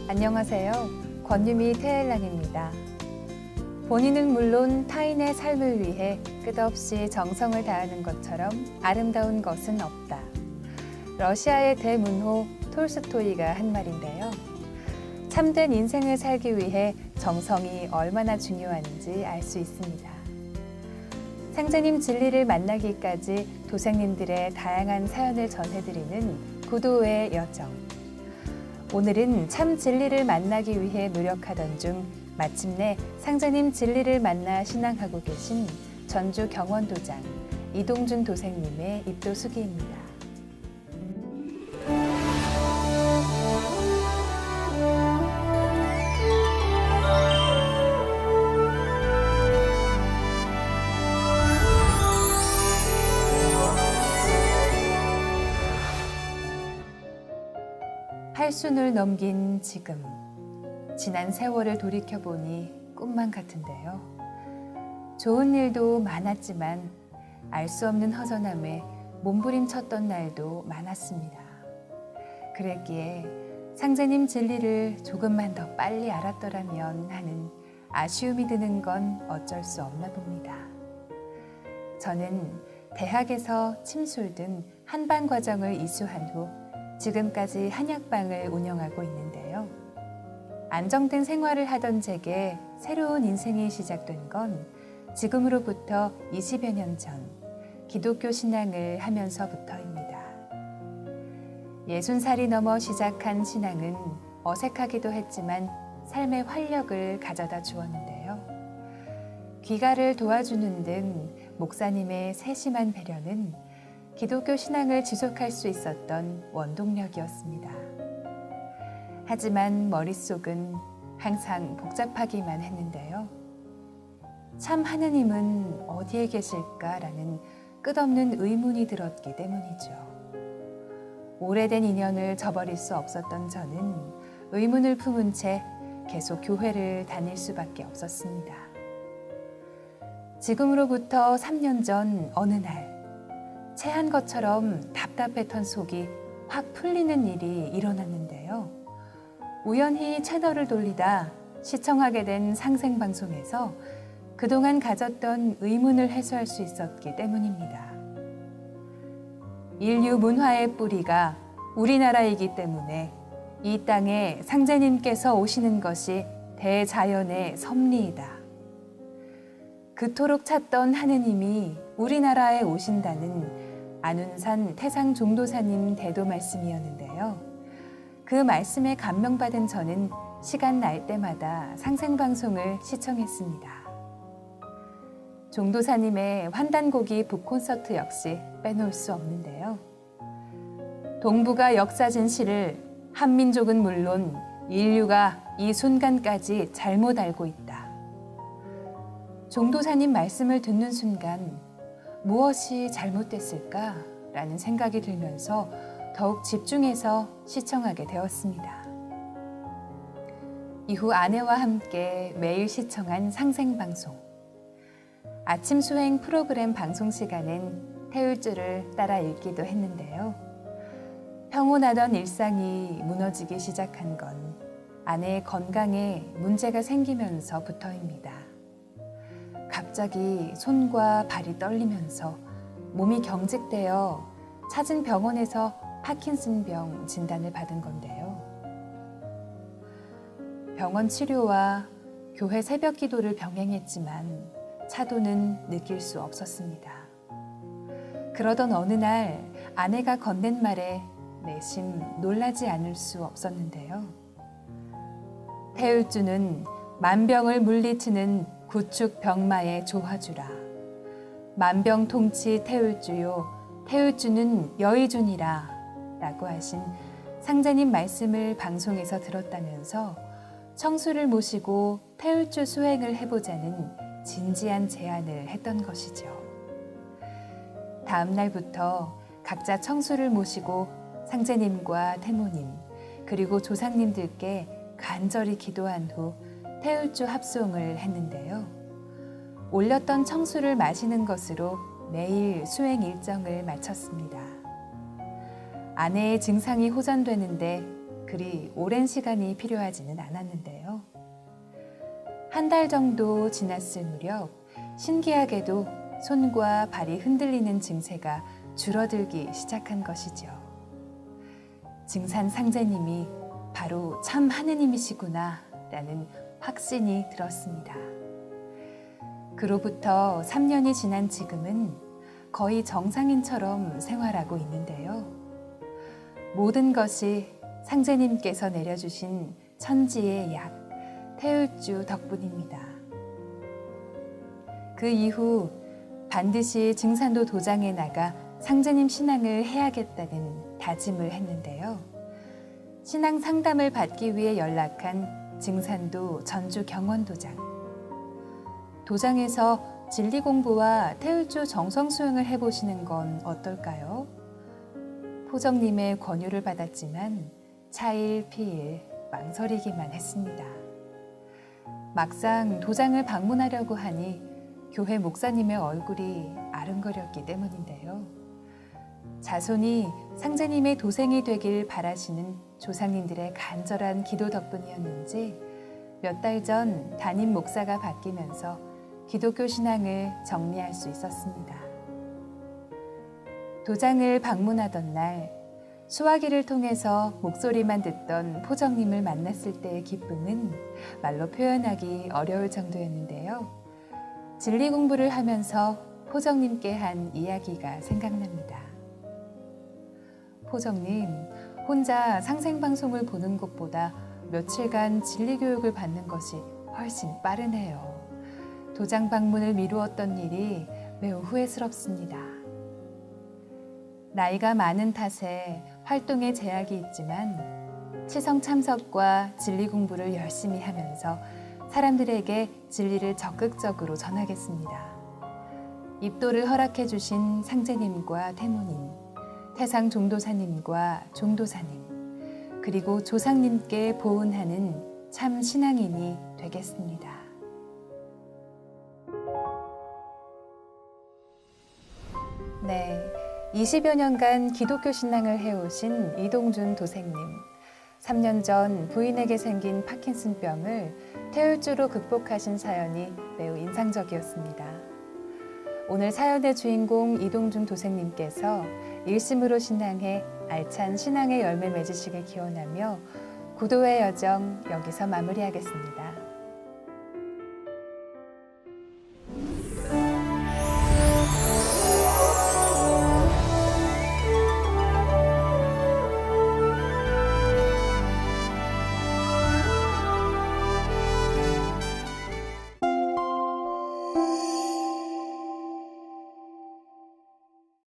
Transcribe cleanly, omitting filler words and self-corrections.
안녕하세요. 권유미 테일랑입니다. 본인은 물론 타인의 삶을 위해 끝없이 정성을 다하는 것처럼 아름다운 것은 없다. 러시아의 대문호 톨스토이가 한 말인데요. 참된 인생을 살기 위해 정성이 얼마나 중요한지 알 수 있습니다. 상제님 진리를 만나기까지 도생님들의 다양한 사연을 전해드리는 구도의 여정. 오늘은 참 진리를 만나기 위해 노력하던 중 마침내 상제님 진리를 만나 신앙하고 계신 전주 경원도장 이동준 도생님의 입도수기입니다. 팔순을 넘긴 지금, 지난 세월을 돌이켜보니 꿈만 같은데요. 좋은 일도 많았지만 알 수 없는 허전함에 몸부림쳤던 날도 많았습니다. 그랬기에 상제님 진리를 조금만 더 빨리 알았더라면 하는 아쉬움이 드는 건 어쩔 수 없나 봅니다. 저는 대학에서 침술 등 한방 과정을 이수한 후 지금까지 한약방을 운영하고 있는데요. 안정된 생활을 하던 제게 새로운 인생이 시작된 건 지금으로부터 20여 년 전 기독교 신앙을 하면서부터입니다. 60살이 넘어 시작한 신앙은 어색하기도 했지만 삶의 활력을 가져다 주었는데요. 귀가를 도와주는 등 목사님의 세심한 배려는 기독교 신앙을 지속할 수 있었던 원동력이었습니다. 하지만 머릿속은 항상 복잡하기만 했는데요. 참 하느님은 어디에 계실까라는 끝없는 의문이 들었기 때문이죠. 오래된 인연을 저버릴 수 없었던 저는 의문을 품은 채 계속 교회를 다닐 수밖에 없었습니다. 지금으로부터 3년 전 어느 날 체한 것처럼 답답했던 속이 확 풀리는 일이 일어났는데요. 우연히 채널을 돌리다 시청하게 된 상생방송에서 그동안 가졌던 의문을 해소할 수 있었기 때문입니다. 인류 문화의 뿌리가 우리나라이기 때문에 이 땅에 상제님께서 오시는 것이 대자연의 섭리이다. 그토록 찾던 하느님이 우리나라에 오신다는 안운산 태상종도사님 대도 말씀이었는데요. 그 말씀에 감명받은 저는 시간 날 때마다 상생방송을 시청했습니다. 종도사님의 환단곡이 북콘서트 역시 빼놓을 수 없는데요. 동북아 역사 진실을 한민족은 물론 인류가 이 순간까지 잘못 알고 있다. 종도사님 말씀을 듣는 순간 무엇이 잘못됐을까라는 생각이 들면서 더욱 집중해서 시청하게 되었습니다. 이후 아내와 함께 매일 시청한 상생방송. 아침 수행 프로그램 방송 시간엔 태울주를 따라 읽기도 했는데요. 평온하던 일상이 무너지기 시작한 건 아내의 건강에 문제가 생기면서부터입니다. 갑자기 손과 발이 떨리면서 몸이 경직되어 찾은 병원에서 파킨슨병 진단을 받은 건데요. 병원 치료와 교회 새벽 기도를 병행했지만 차도는 느낄 수 없었습니다. 그러던 어느 날 아내가 건넨 말에 내심 놀라지 않을 수 없었는데요. 태울주는 만병을 물리치는 구축 병마의 조화주라. 만병통치 태울주요 태울주는 여의주니라 라고 하신 상제님 말씀을 방송에서 들었다면서 청수를 모시고 태울주 수행을 해보자는 진지한 제안을 했던 것이죠. 다음 날부터 각자 청수를 모시고 상제님과 태모님 그리고 조상님들께 간절히 기도한 후 태울주 합송을 했는데요. 올렸던 청수를 마시는 것으로 매일 수행 일정을 마쳤습니다. 아내의 증상이 호전되는데 그 그리 오랜 시간이 필요하지는 않았는데요. 한 달 정도 지났을 무렵 신기하게도 손과 발이 흔들리는 증세가 줄어들기 시작한 것이죠. 증산 상제님이 바로 참 하느님이시구나 라는 확신이 들었습니다. 그로부터 3년이 지난 지금은 거의 정상인처럼 생활하고 있는데요. 모든 것이 상제님께서 내려주신 천지의 약, 태울주 덕분입니다. 그 이후 반드시 증산도 도장에 나가 상제님 신앙을 해야겠다는 다짐을 했는데요. 신앙 상담을 받기 위해 연락한 증산도 전주 경원도장. 도장에서 진리 공부와 태울주 정성 수행을 해보시는 건 어떨까요? 포정님의 권유를 받았지만 차일피일 망설이기만 했습니다. 막상 도장을 방문하려고 하니 교회 목사님의 얼굴이 아른거렸기 때문인데요. 자손이 상제님의 도생이 되길 바라시는 조상님들의 간절한 기도 덕분이었는지 몇 달 전 담임 목사가 바뀌면서 기독교 신앙을 정리할 수 있었습니다. 도장을 방문하던 날 수화기를 통해서 목소리만 듣던 포정님을 만났을 때의 기쁨은 말로 표현하기 어려울 정도였는데요. 진리 공부를 하면서 포정님께 한 이야기가 생각납니다. 포정님, 혼자 상생방송을 보는 것보다 며칠간 진리 교육을 받는 것이 훨씬 빠르네요. 도장 방문을 미루었던 일이 매우 후회스럽습니다. 나이가 많은 탓에 활동에 제약이 있지만 치성 참석과 진리 공부를 열심히 하면서 사람들에게 진리를 적극적으로 전하겠습니다. 입도를 허락해 주신 상제님과 태모님, 태상 종도사님과 종도사님, 그리고 조상님께 보은하는 참 신앙인이 되겠습니다. 네, 20여 년간 기독교 신앙을 해오신 이동준 도생님. 3년 전 부인에게 생긴 파킨슨병을 태울주로 극복하신 사연이 매우 인상적이었습니다. 오늘 사연의 주인공 이동준 도생님께서 일심으로 신앙해 알찬 신앙의 열매 맺으시길 기원하며 구도의 여정 여기서 마무리하겠습니다.